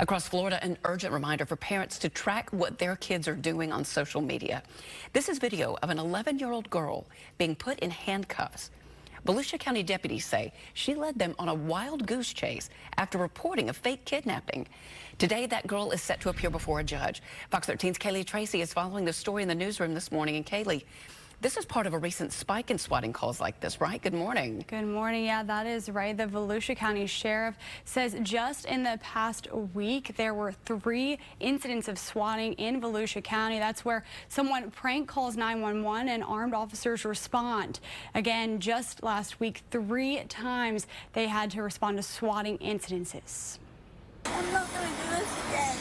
Across Florida, an urgent reminder for parents to track what their kids are doing on social media. This is video of an 11-year-old girl being put in handcuffs. Volusia County deputies say she led them on a wild goose chase after reporting a fake kidnapping. Today, that girl is set to appear before a judge. Fox 13's Kaylee Tracy is following the story in the newsroom this morning. And Kaylee, this is part of a recent spike in swatting calls like this, right? Good morning. Good morning. Yeah, that is right. The Volusia County Sheriff says just in the past week, there were 3 incidents of swatting in Volusia County. That's where someone prank calls 911 and armed officers respond. Again, just last week, 3 times they had to respond to swatting incidences. I'm not going to do this again.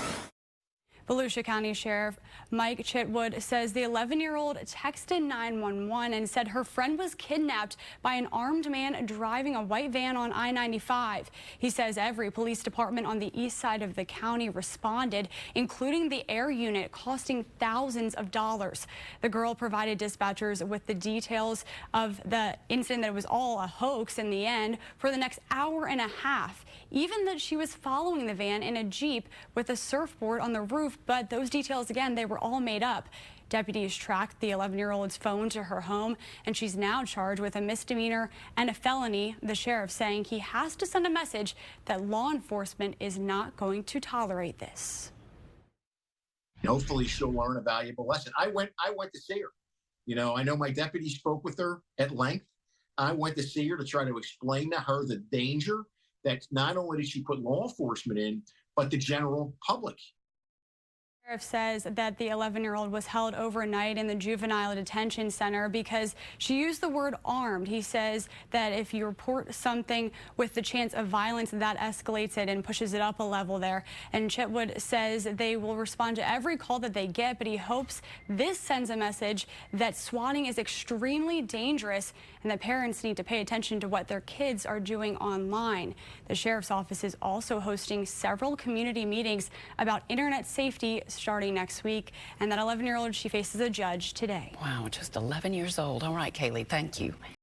Volusia County Sheriff Mike Chitwood says the 11-year-old texted 911 and said her friend was kidnapped by an armed man driving a white van on I-95. He says every police department on the east side of the county responded, including the air unit, costing thousands of dollars. The girl provided dispatchers with the details of the incident, that it was all a hoax in the end, for the next hour and a half. Even that she was following the van in a Jeep with a surfboard on the roof, but those details, again, they were all made up. Deputies tracked the 11-year-old's phone to her home, and she's now charged with a misdemeanor and a felony. The sheriff saying he has to send a message that law enforcement is not going to tolerate this. Hopefully she'll learn a valuable lesson. I went to see her. You know, I know my deputy spoke with her at length. I went to see her to try to explain to her the danger that not only did she put law enforcement in, but the general public. The sheriff says that the 11-year-old was held overnight in the juvenile detention center because she used the word armed. He says that if you report something with the chance of violence, that escalates it and pushes it up a level there. And Chitwood says they will respond to every call that they get, but he hopes this sends a message that swatting is extremely dangerous and that parents need to pay attention to what their kids are doing online. The sheriff's office is also hosting several community meetings about internet safety starting next week, and that 11-year-old, she faces a judge today. Wow, just 11 years old. All right, Kaylee, thank you.